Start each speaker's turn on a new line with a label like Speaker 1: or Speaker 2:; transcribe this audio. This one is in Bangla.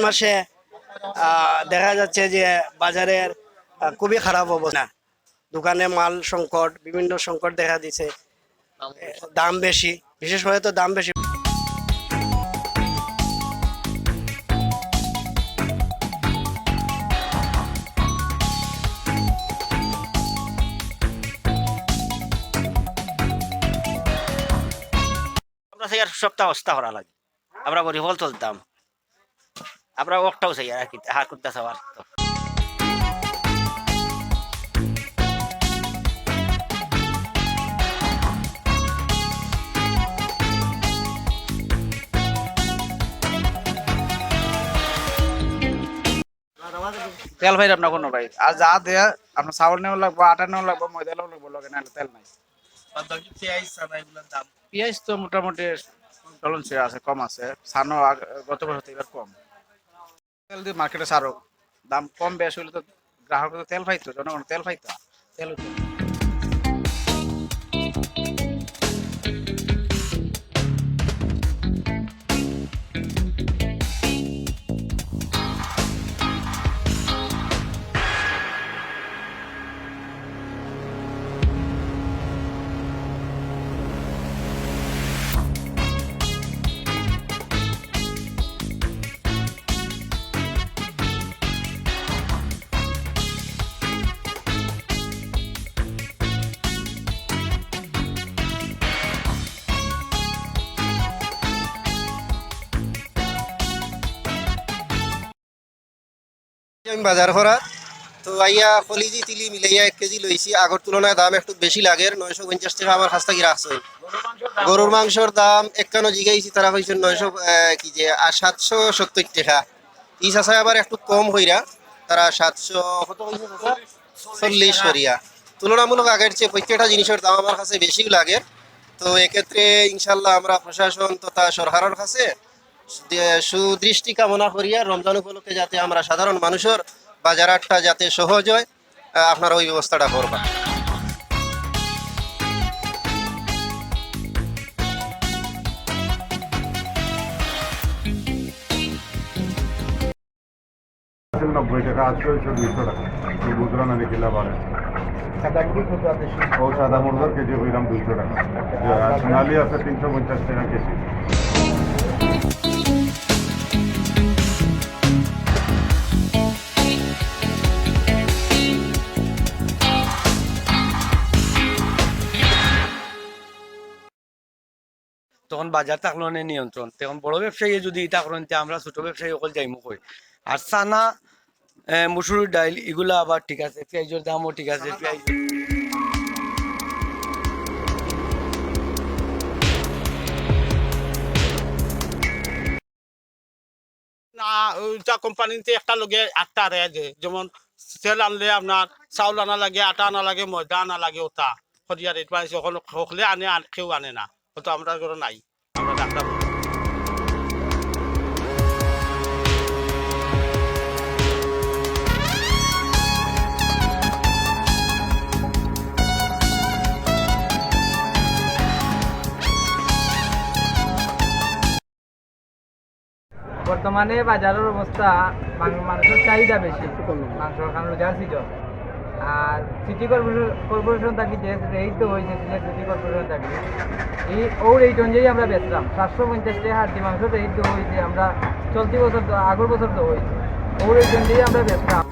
Speaker 1: মাসে দেখা যাচ্ছে যে বাজারের খুবই খারাপ অবস্থা। দোকানে মাল সংকট, বিভিন্ন সংকট দেখা দিছে। দাম বেশি, বিশেষ করে তো দাম বেশি।
Speaker 2: আমরা সেই আর সপ্তাহ অবস্থা করা লাগে, আমরা গরিব হল চলতাম, আমরা ওটাও সেই আর কি হার করতে সবার তো।
Speaker 3: তেল ভাই আপনার কোনো ভাই আর যা দেয়া আপনার চাউল নেওয়া লাগবো, আটা নেওয়া লাগবো, ময়দা নেওয়া লাগবো, লগে না তেল নাই। পেঁয়াজ তো মোটামুটি চলনশীল আছে, কম আছে। সানো গত বছর থেকে এবার কম। তেল দিয়ে মার্কেটে সারো দাম কম বেশি হলে তো গ্রাহক তো তেল পাইতো, জনগণ তেল পাইতো, তেল হতো।
Speaker 4: আমি বাজার করা তো আইয়া কলিজি তিলি মিলাইয়া 1 কেজি লইছি। আগর তুলনায় দাম একটু বেশি লাগে, 950 টাকা আমার কাছ থেকে রাখছে। গরুর মাংসর দাম একানো জিগাইছি, তারা কইছে 900 কি যে 770 টাকা। ইস আছে আবার একটু কম হইরা, তারা 700 কত কইছে 40 করিয়া। তুলনামূলক আগের চেয়ে প্রত্যেকটা জিনিসের দাম আমার কাছে বেশি লাগে। তো এক্ষেত্রে ইনশাল্লাহ আমরা প্রশাসন তথা সরকারের কাছে সুদৃষ্টি কামনা করিয়া রমজান উপলক্ষে যাতে আমরা সাধারণ মানুষের বাজারটা যাতে সহজ হয়, আপনারা ওই ব্যবস্থাটা করবা।
Speaker 5: नब्बे टाका 800-200 টাকা গুজরা না নিখিলা বাড়ে। ও সাদা মুরগার কেজি হইলাম 200 টাকা, সোনালি আছে 350 টাকা কেজি।
Speaker 6: তখন বাজার থাকলো না নিয়ন্ত্রণ, তখন বড় ব্যবসায়ী যদি এটা করেন আমরা ছোট ব্যবসায়ী সকল যাই মুখ হই। আর চানা, মুসুরির ডাইল এগুলা আবার ঠিক আছে, পেঁয়াজের দামও ঠিক আছে। পেঁয়াজ
Speaker 7: না ওইটা কোম্পানিতে একটা লগে 8টা রেট, যেমন তেল আনলে আপনার চাউল আনা লাগে, আটা আনা লাগে, ময়দা আনা লাগে, ওটা সরিয়া রেট পাইছে। সকলে আনে, কেউ আনে না, ওটা আমরা ঘরে নাই, আমরা ডাক্তার।
Speaker 8: বর্তমানে বাজারের অবস্থা, মানুষের চাহিদা বেশি মাংস, কারণ রোজার সিজন। আর সিটি কর্পোরেশন থাকি যে রেট তো হয়েছে, সিটি কর্পোরেশন থাকি এই ও রেট অনুযায়ী আমরা বেচলাম। 750 টাকা হাড্ডি মাংস রেট তো হয়েছে, আমরা চলতি বছর আগের বছর তো হয়েছে, ও রেট অনুযায়ী আমরা বেচলাম।